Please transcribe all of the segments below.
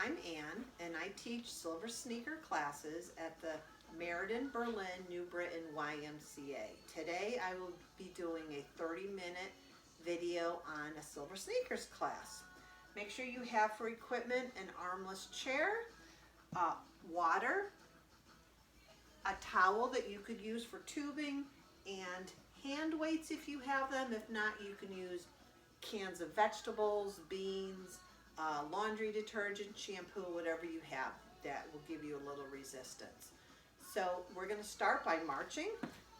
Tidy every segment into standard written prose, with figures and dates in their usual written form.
I'm Ann, and I teach silver sneaker classes at the Meriden-New Britain YMCA. Today I will be doing a 30-minute video on a silver sneakers class. Make sure you have for equipment an armless chair, water, a towel that you could use for tubing, and hand weights if you have them. If not, you can use cans of vegetables, beans, laundry detergent, shampoo, whatever you have that will give you a little resistance. So we're going to start by marching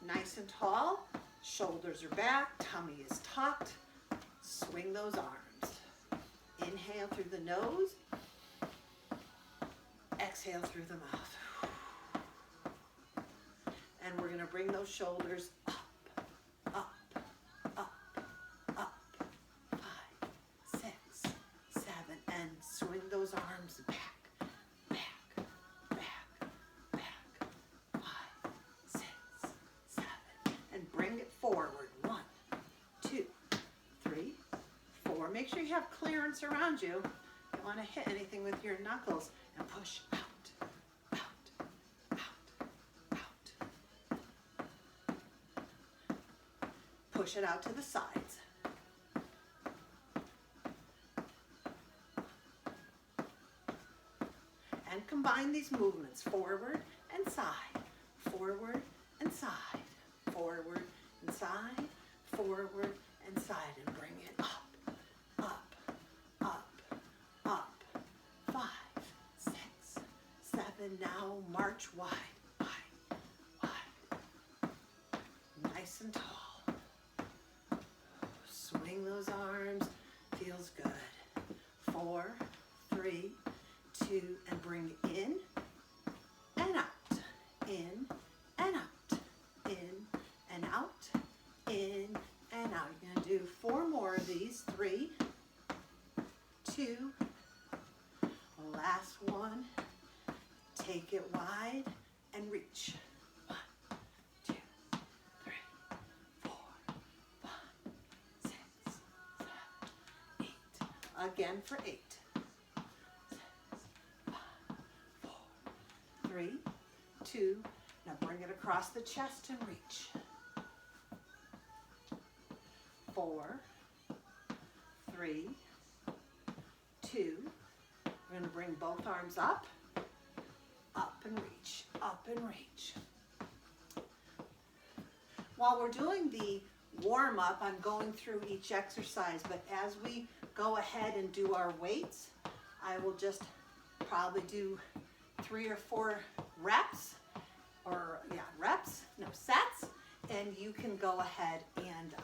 nice and tall. Shoulders are back, tummy is tucked. Swing those arms. Inhale through the nose. Exhale through the mouth. And we're going to bring those shoulders up, up, up, up. 5, 6, 7, and swing those arms back, back, back, back. 5, 6, 7, and bring it forward. 1, 2, 3, 4. Make sure you have clearance around you. You don't want to hit anything with your knuckles, and push out. Push it out to the sides. And combine these movements, forward and side, forward and side, forward and side, forward and side, and bring it up, up, up, up. 5, 6, 7, now march wide, wide, wide. Nice and tall. Swing those arms, feels good. 4, 3, 2, and bring in and out, in and out, in and out, in and out. You're going to do 4 more of these. 3, 2, last one. Take it wide and reach. 1, 2, 3, 4, 5, 6, 7, 8. Again for 8. 6, 5, 4, 3, 2. Now bring it across the chest and reach. 4, 3, 2. We're going to bring both arms up and reach, up and reach. While we're doing the warm-up, I'm going through each exercise, but as we go ahead and do our weights, I will just probably do 3 or 4 reps, sets, and you can go ahead and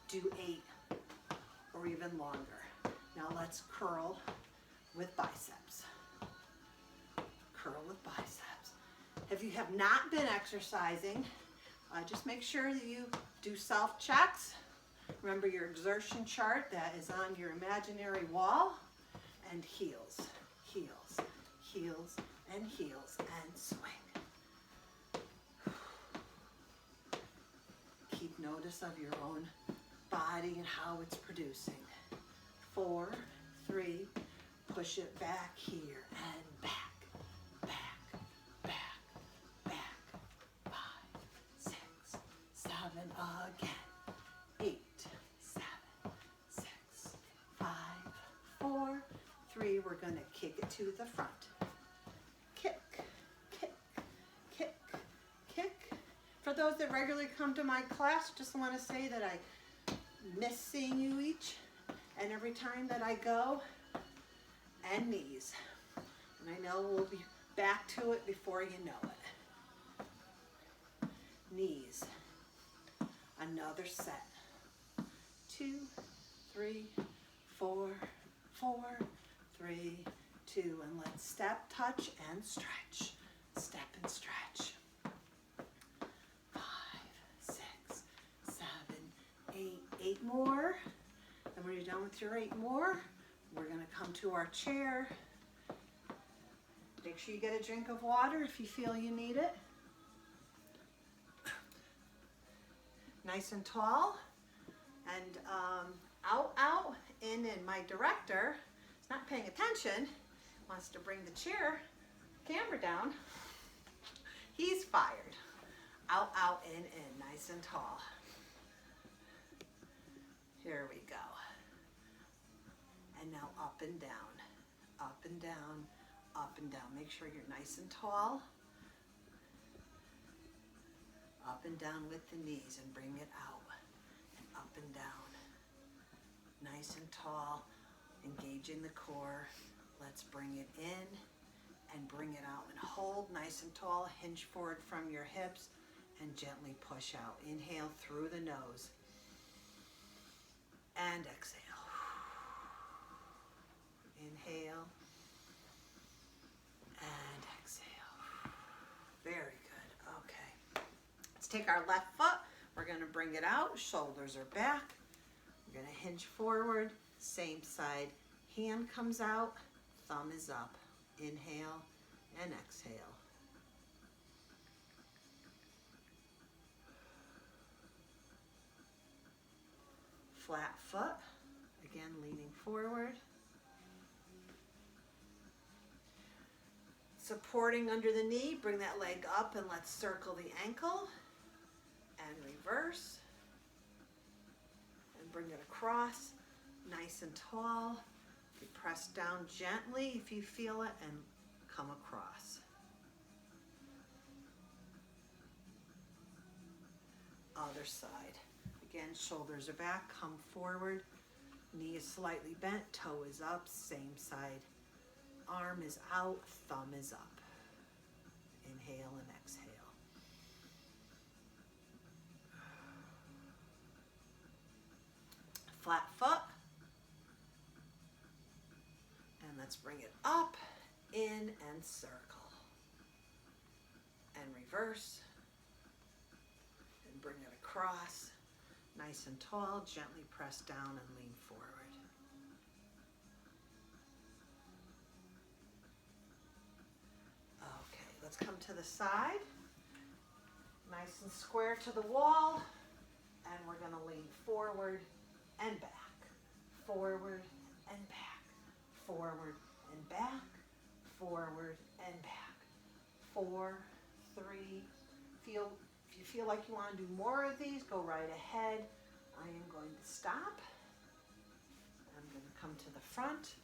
do 8 or even longer. Now let's curl with biceps. Curl with biceps. If you have not been exercising, just make sure that you do self-checks. Remember your exertion chart that is on your imaginary wall. And heels, heels, heels, and heels, and swing. Keep notice of your own body and how it's producing. 4, 3, push it back here and back, back, back, back. 5, 6, 7, again. 8, 7, 6, 5, 4, 3. We're going to kick it to the front. Kick, kick, kick, kick. For those that regularly come to my class, just want to say that I miss seeing you each and every time that I go. And knees. And I know we'll be back to it before you know it. Knees. Another set. 2, 3, 4, 4, 3, 2. And let's step, touch, and stretch. Step and stretch. 5, 6, 7, 8. 8 more. And when you're done with your 8 more, we're going to come to our chair. Make sure you get a drink of water if you feel you need it. Nice and tall. And out, in. And my director is not paying attention. wants to bring the camera down. He's fired. Out, out, in, nice and tall. Here we go. And now up and down, up and down, up and down. Make sure you're nice and tall. Up and down with the knees and bring it out. And up and down. Nice and tall, engaging the core. Let's bring it in and bring it out. And hold nice and tall, hinge forward from your hips and gently push out. Inhale through the nose. And exhale. Inhale and exhale. Very good. Okay. Let's take our left foot. We're going to bring it out. Shoulders are back. We're going to hinge forward. Same side. Hand comes out. Thumb is up. Inhale and exhale. Flat foot. Again, leaning forward. Supporting under the knee, bring that leg up and let's circle the ankle and reverse and bring it across, nice and tall. You press down gently if you feel it and come across. Other side. Again, shoulders are back, come forward, knee is slightly bent, toe is up, same side. Arm is out, thumb is up. Inhale and exhale. Flat foot. And let's bring it up, in and circle. And reverse. And bring it across. Nice and tall, gently press down and lean forward. Let's come to the side, nice and square to the wall, and we're going to lean forward and back, forward and back, forward and back, forward and back. 4, 3, if you feel like you want to do more of these, go right ahead. I am going to stop. I'm going to come to the front.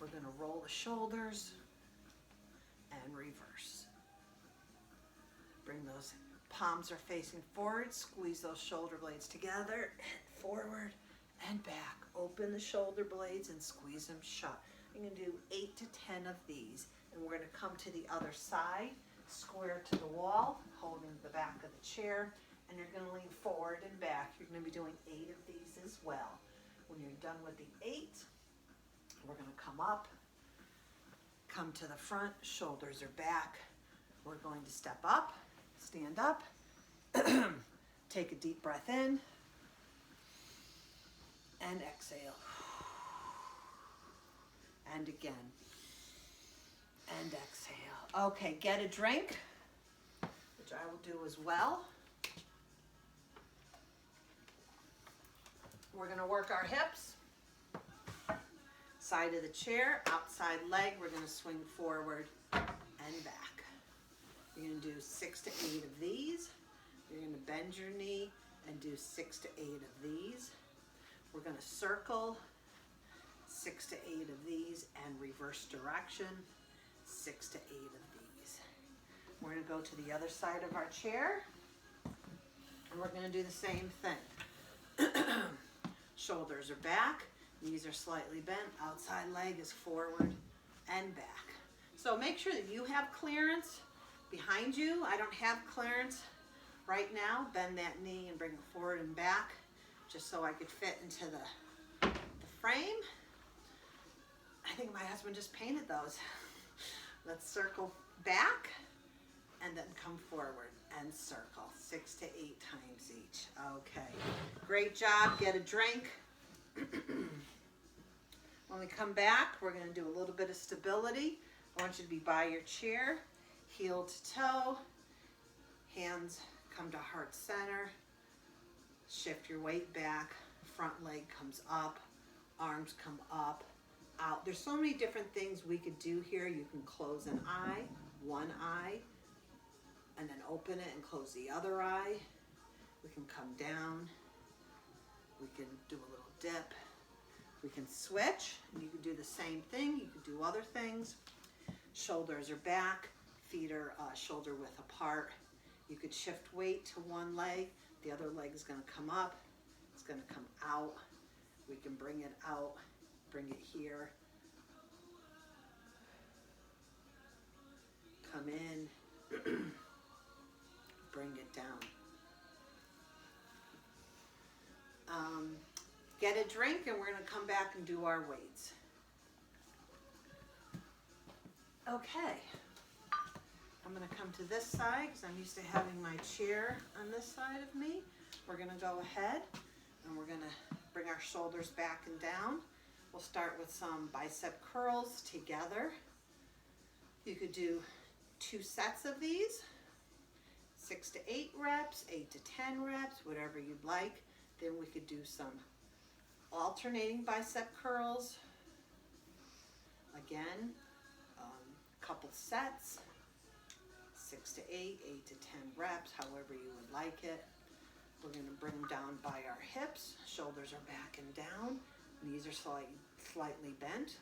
We're going to roll the shoulders and reverse. Bring those palms are facing forward, squeeze those shoulder blades together, and forward and back. Open the shoulder blades and squeeze them shut. I'm going to do 8 to 10 of these, and we're going to come to the other side, square to the wall, holding the back of the chair, and you're going to lean forward and back. You're going to be doing 8 of these as well. When you're done with the 8, we're going to come up, come to the front, shoulders are back. We're going to step up, stand up, take a deep breath in, and exhale. And again, and exhale. Okay, get a drink, which I will do as well. We're going to work our hips. Side of the chair, outside leg, we're going to swing forward and back. You're going to do 6 to 8 of these. You're going to bend your knee and do 6 to 8 of these. We're going to circle 6 to 8 of these and reverse direction, 6 to 8 of these. We're going to go to the other side of our chair and we're going to do the same thing. Shoulders are back, knees are slightly bent, outside leg is forward and back. So make sure that you have clearance behind you. I don't have clearance right now. Bend that knee and bring it forward and back just so I could fit into the frame. I think my husband just painted those. Let's circle back and then come forward and circle 6 to 8 times each. Okay, great job. Get a drink. When we come back, we're going to do a little bit of stability. I want you to be by your chair, heel to toe, hands come to heart center, shift your weight back, front leg comes up, arms come up, out. There's so many different things we could do here. You can close an eye, one eye, and then open it and close the other eye. We can come down. We can do a little dip. We can switch, and you can do the same thing. You can do other things. Shoulders are back, feet are shoulder width apart. You could shift weight to one leg. The other leg is going to come up. It's going to come out. We can bring it out, bring it here. Come in, bring it down. Get a drink, and we're going to come back and do our weights. Okay. I'm going to come to this side because I'm used to having my chair on this side of me. We're going to go ahead and we're going to bring our shoulders back and down. We'll start with some bicep curls together. You could do 2 sets of these, 6 to 8 reps, 8 to 10 reps, whatever you'd like. Then we could do some alternating bicep curls. Again, couple sets, 6 to 8, 8 to 10 reps, however you would like it. We're going to bring them down by our hips. Shoulders are back and down. Knees are slightly bent.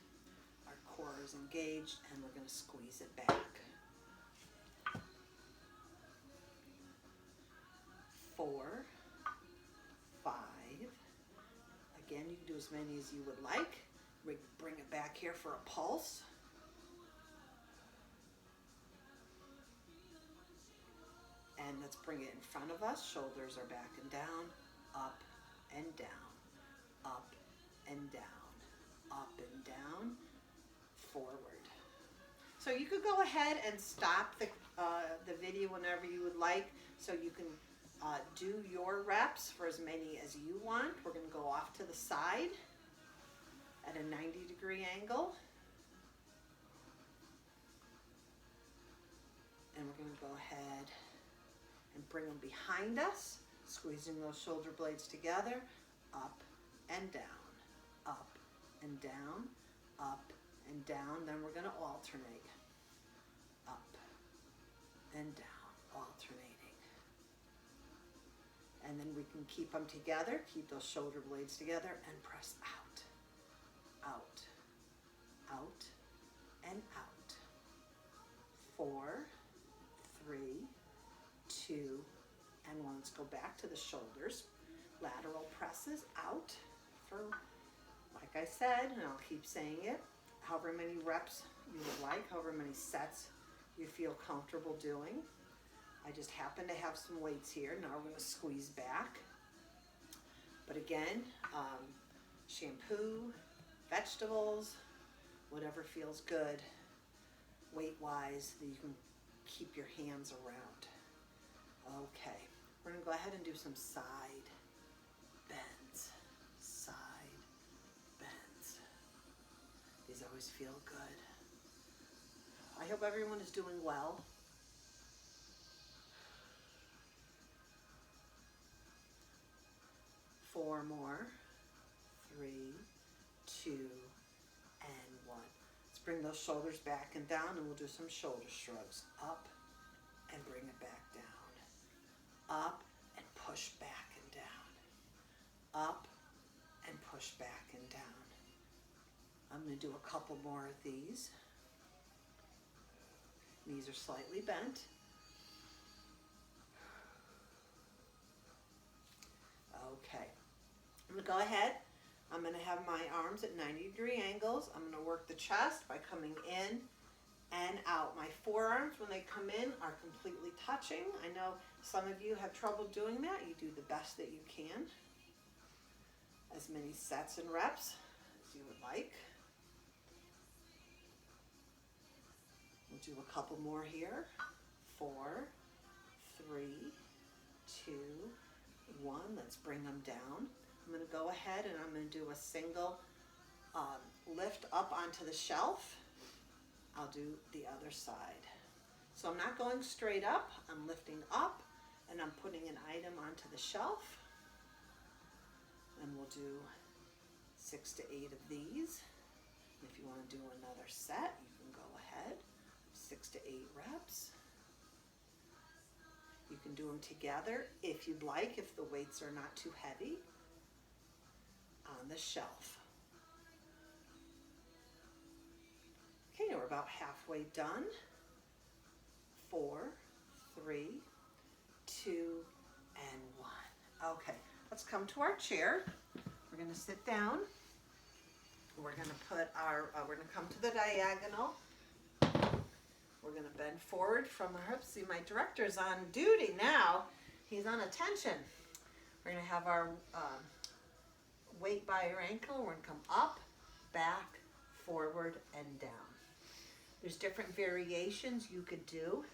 Our core is engaged, and we're going to squeeze it back. 4, 5. Again, you can do as many as you would like. We bring it back here for a pulse. And let's bring it in front of us. Shoulders are back and down, up and down, up and down, up and down, forward. So you could go ahead and stop the video whenever you would like, so you can do your reps for as many as you want. We're going to go off to the side at a 90-degree angle. And we're going to go ahead and bring them behind us, squeezing those shoulder blades together, up and down, up and down, up and down. Then we're going to alternate, up and down, alternating. And then we can keep them together, keep those shoulder blades together, and press out, out, out, and out. 4, 3, 2, and 1. Let's go back to the shoulders. Lateral presses out for, like I said, and I'll keep saying it, however many reps you would like, however many sets you feel comfortable doing. I just happen to have some weights here. Now we're going to squeeze back. But again, shampoo, vegetables, whatever feels good weight-wise that you can keep your hands around. Okay, we're going to go ahead and do some side bends. Side bends. These always feel good. I hope everyone is doing well. Four more. 3, 2, and 1. Let's bring those shoulders back and down, and we'll do some shoulder shrugs. Up and bring it back down. Up and push back and down. Up and push back and down. I'm going to do a couple more of these. Knees are slightly bent. Okay. I'm going to go ahead. I'm going to have my arms at 90-degree angles. I'm going to work the chest by coming in and out. My forearms, when they come in, are completely touching. I know some of you have trouble doing that. You do the best that you can. As many sets and reps as you would like. We'll do a couple more here. 4, 3, 2, 1. Let's bring them down. I'm going to go ahead and I'm going to do a single lift up onto the shelf. I'll do the other side. So I'm not going straight up. I'm lifting up and I'm putting an item onto the shelf. And we'll do 6 to 8 of these. If you want to do another set, you can go ahead. 6 to 8 reps. You can do them together if you'd like, if the weights are not too heavy, on the shelf. Okay, we're about halfway done. 4, 3, 2, and 1. Okay, let's come to our chair. We're going to sit down. We're going to put our, we're going to come to the diagonal. We're going to bend forward from our hips. See, my director's on duty now. He's on attention. We're going to have our weight by your ankle. We're going to come up, back, forward, and down. There's different variations you could do.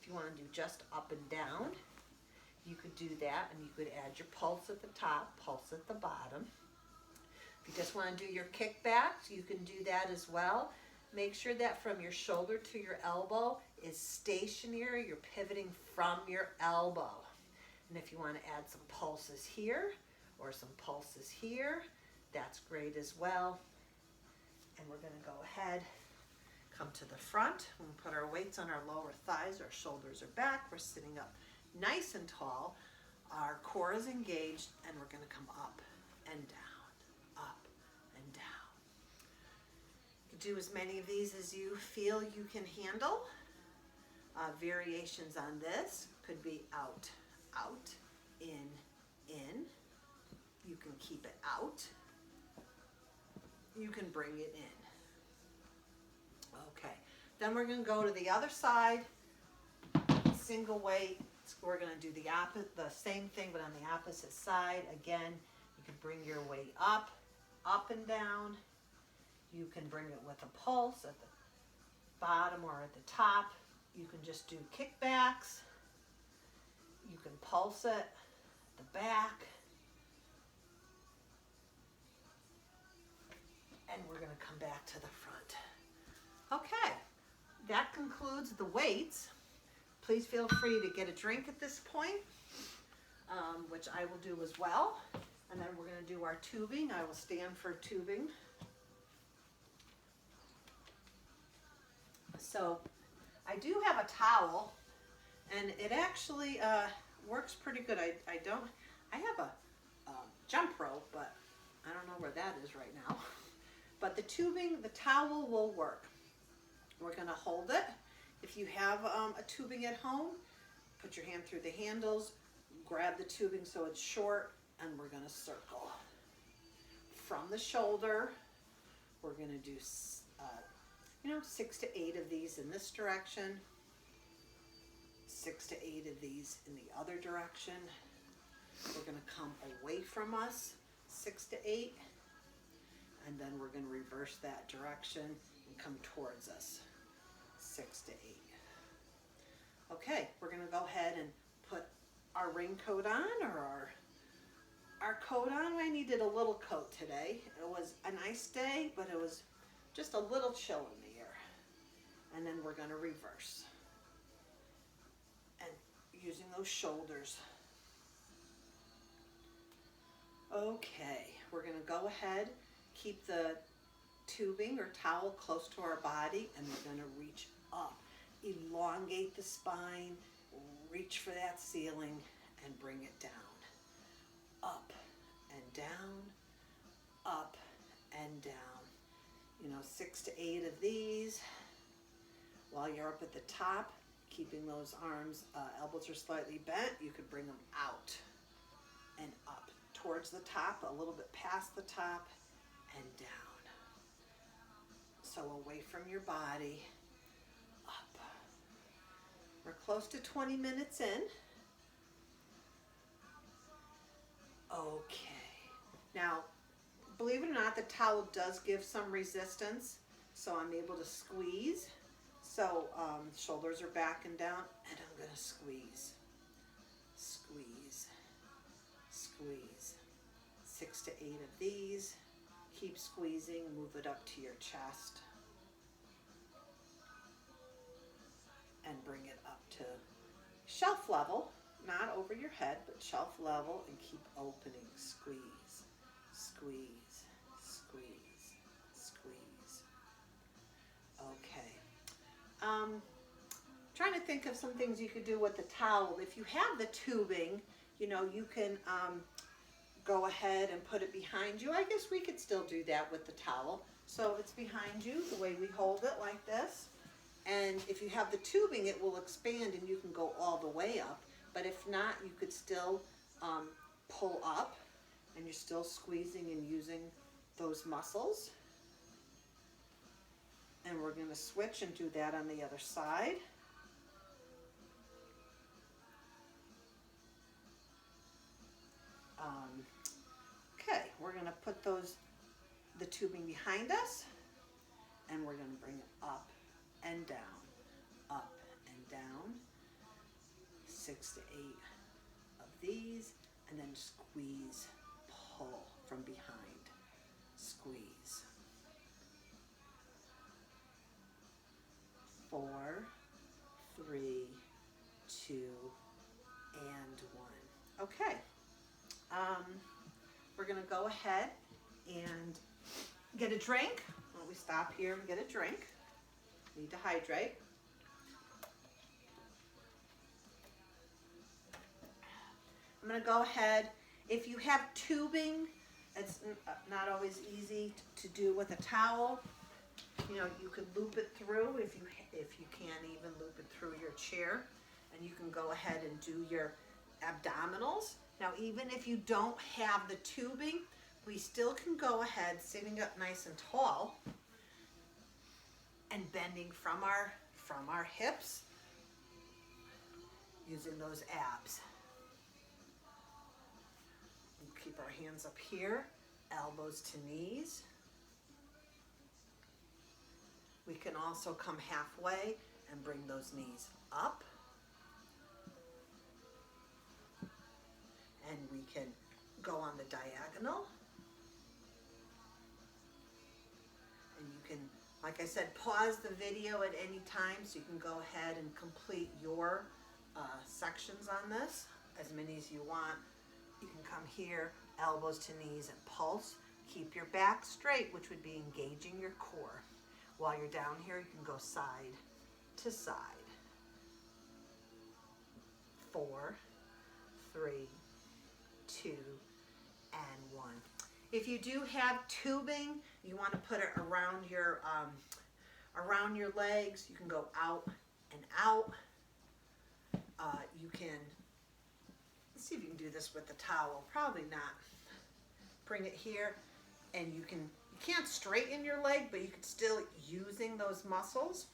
If you want to do just up and down, you could do that, and you could add your pulse at the top, pulse at the bottom. If you just want to do your kickbacks, you can do that as well. Make sure that from your shoulder to your elbow is stationary. You're pivoting from your elbow. And if you want to add some pulses here or some pulses here, that's great as well. And we're going to go ahead, come to the front. We'll put our weights on our lower thighs. Our shoulders are back. We're sitting up nice and tall. Our core is engaged, and we're going to come up and down, up and down. Do as many of these as you feel you can handle. Variations on this could be out, out, in. You can keep it out. You can bring it in. Okay, then we're going to go to the other side. Single weight. We're going to do the same thing, but on the opposite side. Again, you can bring your weight up and down. You can bring it with a pulse at the bottom or at the top. You can just do kickbacks. You can pulse it at the back. And we're going to come back to the front. Okay, that concludes the weights. Please feel free to get a drink at this point, which I will do as well. And then we're going to do our tubing. I will stand for tubing. So I do have a towel, and it actually works pretty good. I have a jump rope, but I don't know where that is right now. But the towel will work. We're going to hold it. If you have a tubing at home, put your hand through the handles, grab the tubing so it's short, and we're going to circle. From the shoulder, we're going to do 6 to 8 of these in this direction, 6 to 8 of these in the other direction. We're going to come away from us, 6 to 8, and then we're going to reverse that direction and come towards us, 6 to 8. Okay, we're going to go ahead and put our raincoat on, or our coat on. I needed a little coat today. It was a nice day, but it was just a little chill in the air. And then we're going to reverse. And using those shoulders. Okay, we're going to go ahead, keep the tubing or towel close to our body, and we're going to reach up. Elongate the spine, reach for that ceiling, and bring it down. Up and down, up and down. 6 to 8 of these. While you're up at the top, keeping those arms, elbows are slightly bent, you could bring them out and up towards the top, a little bit past the top, and down. So away from your body, up. We're close to 20 minutes in. Okay. Now, believe it or not, the towel does give some resistance, so I'm able to squeeze. So shoulders are back and down, and I'm going to squeeze, squeeze, squeeze. 6 to 8 of these. Keep squeezing, move it up to your chest, and bring it up to shelf level, not over your head, but shelf level, and keep opening. Squeeze, squeeze, squeeze, squeeze. Trying to think of some things you could do with the towel. If you have the tubing, you know, you can go ahead and put it behind you. I guess we could still do that with the towel. So it's behind you, the way we hold it, like this. And if you have the tubing, it will expand and you can go all the way up. But if not, you could still pull up, and you're still squeezing and using those muscles. And we're going to switch and do that on the other side. Okay, we're going to put the tubing behind us, and we're going to bring it up and down, up and down. 6 to 8 of these, and then squeeze, pull from behind, squeeze. 4, 3, 2, and 1. Okay. We're going to go ahead and get a drink. Well, we stop here and get a drink. Need to hydrate. I'm going to go ahead. If you have tubing, it's not always easy to do with a towel. You know, you could loop it through if you can't even loop it through your chair, and you can go ahead and do your abdominals. Now, even if you don't have the tubing, we still can go ahead sitting up nice and tall and bending from our hips, using those abs. We'll keep our hands up here, elbows to knees. We can also come halfway and bring those knees up. And we can go on the diagonal. And you can, like I said, pause the video at any time so you can go ahead and complete your sections on this, as many as you want. You can come here, elbows to knees, and pulse. Keep your back straight, which would be engaging your core. While you're down here, you can go side to side. 4, 3, 2, and 1. If you do have tubing, you want to put it around your legs. You can go out and out. You can, let's see if you can do this with the towel. Probably not. Bring it here, and you can't straighten your leg, but you can still using those muscles.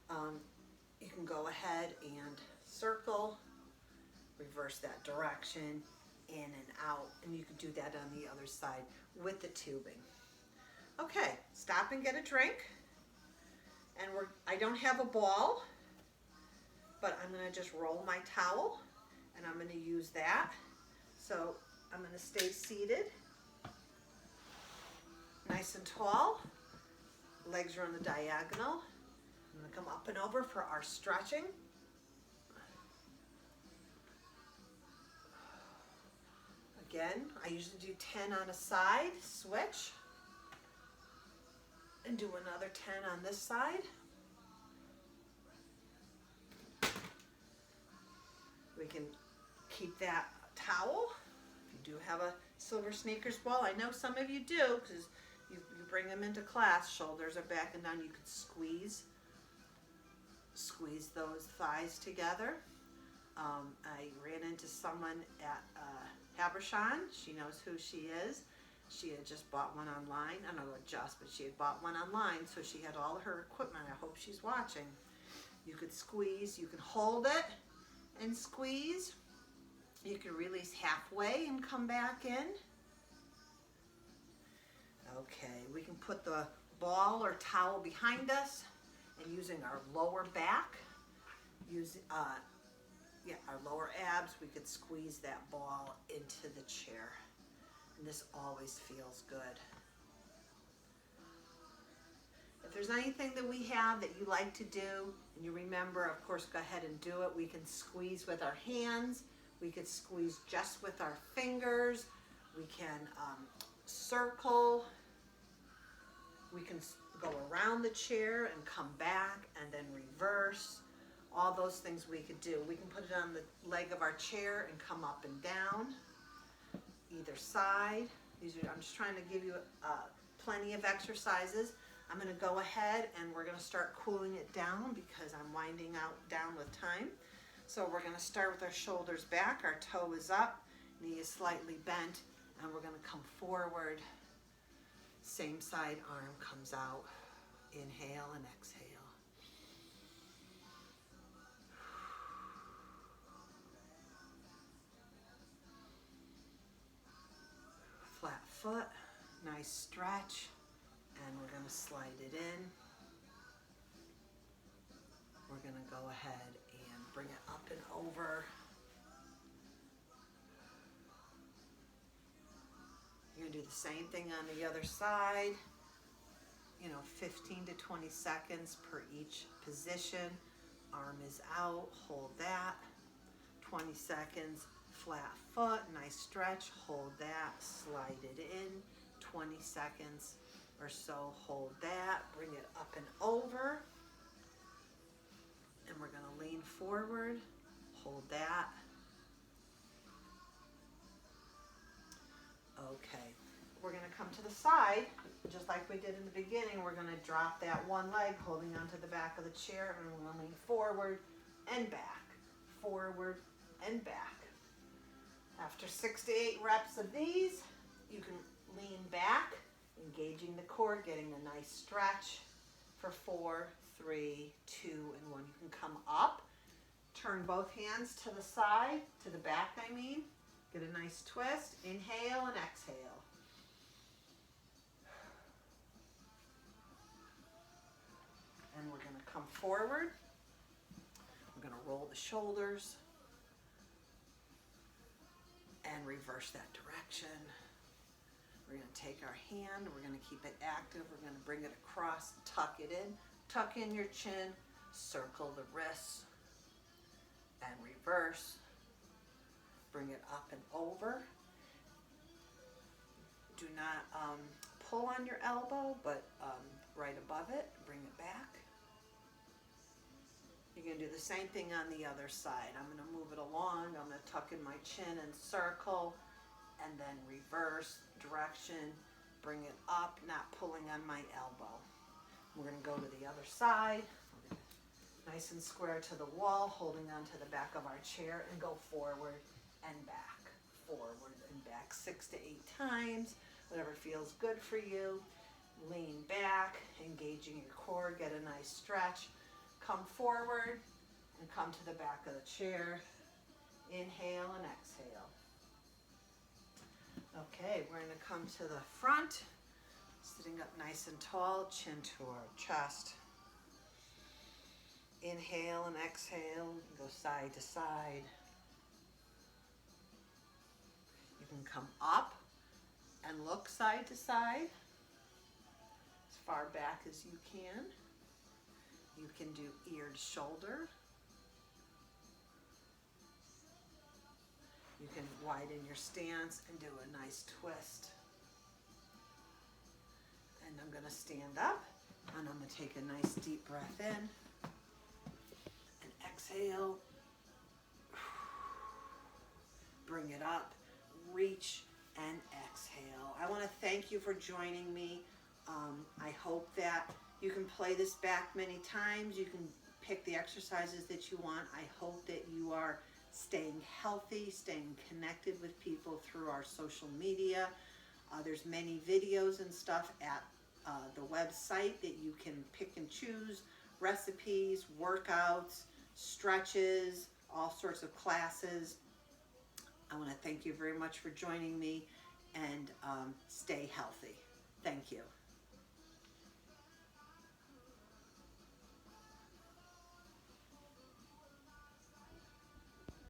You can go ahead and circle, reverse that direction, in and out, and you can do that on the other side with the tubing. Okay, stop and get a drink. And I don't have a ball, but I'm going to just roll my towel, and I'm going to use that. So I'm going to stay seated, nice and tall. Legs are on the diagonal. I'm going to come up and over for our stretching. Again, I usually do 10 on a side, switch, and do another 10 on this side. We can keep that towel. If you do have a silver sneakers ball, I know some of you do, because you bring them into class, shoulders are back and down, you could squeeze those thighs together. I ran into someone at Habershon. She knows who she is. She had just bought one online. I don't know just, but she had bought one online, so she had all her equipment. I hope she's watching. You could squeeze, you can hold it and squeeze. You can release halfway and come back in. Okay, we can put the ball or towel behind us, and using our lower back, our lower abs, we could squeeze that ball into the chair. And this always feels good. If there's anything that we have that you like to do, and you remember, of course, go ahead and do it. We can squeeze with our hands. We could squeeze just with our fingers. We can circle. We can can go around the chair and come back and then reverse. All those things we could do. We can put it on the leg of our chair and come up and down, either side. I'm just trying to give you plenty of exercises. I'm going to go ahead and we're going to start cooling it down because I'm winding down with time. So we're going to start with our shoulders back, our toe is up, knee is slightly bent, and we're going to come forward. Same side arm comes out. Inhale and exhale. Flat foot, nice stretch, and we're going to slide it in. We're going to go ahead and bring it up and over. You're going to do the same thing on the other side. 15 to 20 seconds per each position. Arm is out, hold that. 20 seconds, flat foot, nice stretch, hold that, slide it in. 20 seconds or so, hold that, bring it up and over. And we're going to lean forward, hold that. Okay, we're going to come to the side, just like we did in the beginning. We're going to drop that one leg, holding onto the back of the chair, and we're going to lean forward and back, forward and back. After 6 to 8 reps of these, you can lean back, engaging the core, getting a nice stretch for 4, 3, 2, and 1. You can come up, turn both hands to the side, to the back I mean. Get a nice twist, inhale and exhale. And we're going to come forward. We're going to roll the shoulders and reverse that direction. We're going to take our hand, we're going to keep it active, we're going to bring it across, tuck it in, tuck in your chin, circle the wrists, and reverse. Bring it up and over. Do not pull on your elbow, but right above it, bring it back. You're going to do the same thing on the other side. I'm going to move it along. I'm going to tuck in my chin and circle, and then reverse direction. Bring it up, not pulling on my elbow. We're going to go to the other side. Nice and square to the wall, holding onto the back of our chair, and go forward and back, forward and back 6 to 8 times, whatever feels good for you. Lean back, engaging your core, get a nice stretch. Come forward and come to the back of the chair. Inhale and exhale. Okay, we're going to come to the front, sitting up nice and tall, chin to our chest. Inhale and exhale, go side to side. You can come up and look side to side, as far back as you can. You can do ear to shoulder. You can widen your stance and do a nice twist. And I'm going to stand up, and I'm going to take a nice deep breath in and exhale. Bring it up, reach, and exhale. I want to thank you for joining me. I hope that you can play this back many times. You can pick the exercises that you want. I hope that you are staying healthy, staying connected with people through our social media. There's many videos and stuff at the website that you can pick and choose, recipes, workouts, stretches, all sorts of classes. I want to thank you very much for joining me, and stay healthy. Thank you.